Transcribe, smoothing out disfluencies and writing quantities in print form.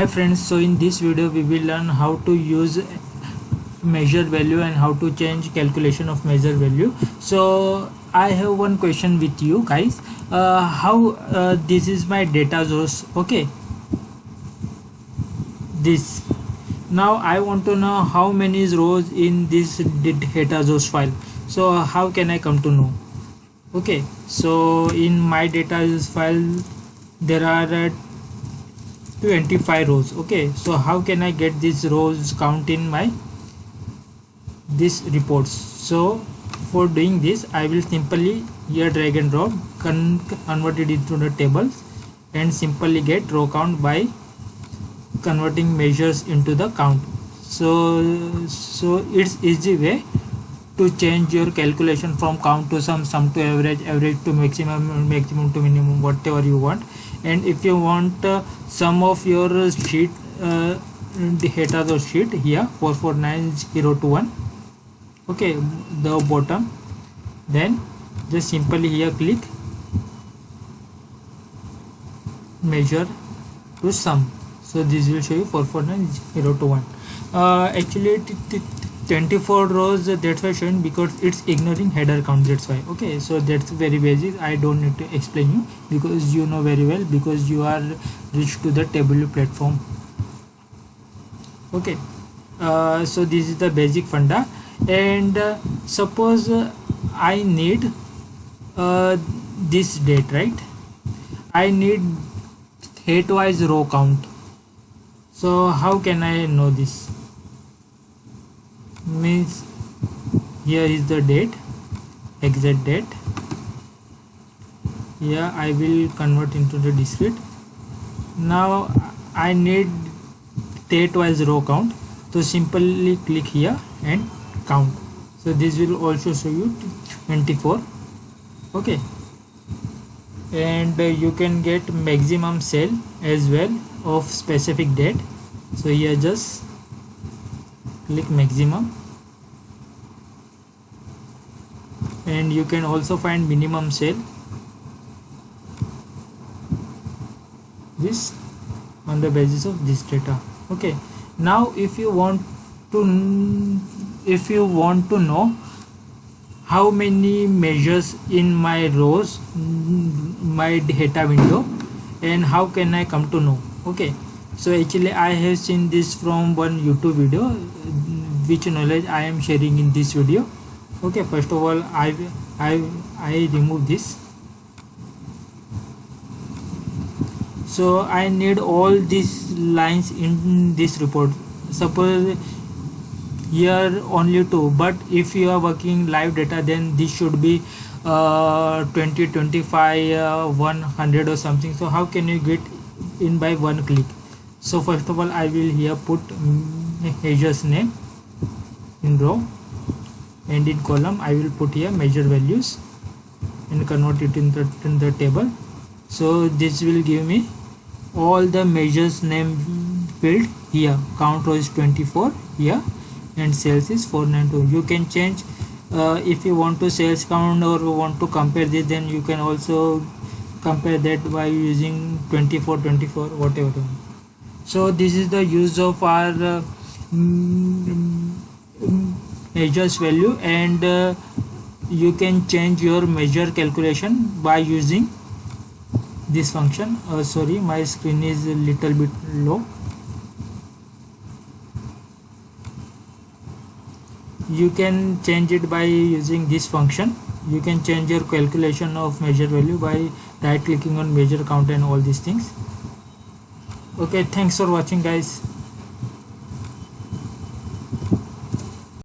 Hi friends, so in this video we will learn how to use measure value and how to change calculation of measure value. So I have one question with you guys. This is my data source, okay, this. Now I want to know how many rows in this data source file. So how can I come to know? Okay, so in my data source file there are 25 rows. Okay, so how can I get these rows count in my this reports? So for doing this I will simply here drag and drop, convert it into the tables and simply get row count by converting measures into the count. So it's easy way to change your calculation from count to sum to average to maximum to minimum, whatever you want. And if you want sum of your sheet data or sheet, here 449021, okay, the bottom, then just simply here click measure to sum. So this will show you 449021. Actually 24 rows, that's why showing, because it's ignoring header count, that's why. Okay, so that's very basic, I don't need to explain you because you know very well, because you are reached to the Tableau platform. Okay, so this is the basic funda. And suppose I need this date, right? I need date wise row count. So how can I know this? Means here is the date, exact date. Here I will convert into the discrete. Now I need date wise row count, so simply click here and count. So this will also show you 24. Okay, and you can get maximum cell as well of specific date. So here just click maximum, and you can also find minimum cell, this on the basis of this data. Okay, now if you want to know how many measures in my rows, my data window, and how can I come to know? Okay, so actually I have seen this from one YouTube video, which knowledge I am sharing in this video. Okay, first of all I remove this. So I need all these lines in this report. Suppose here only 2, but if you are working live data, then this should be 20, 25, 100 or something. So how can you get in by one click? So first of all I will here put measures name in row, and in column I will put here measure values and convert it in the table. So this will give me all the measures name field here. Count row is 24 here, and sales is 492. You can change if you want to sales count or want to compare this, then you can also compare that by using 24 whatever. So this is the use of our measures value, and you can change your measure calculation by using this function. Sorry, my screen is a little bit low. You can change it by using this function. You can change your calculation of measure value by right clicking on measure count and all these things. Okay, thanks for watching guys.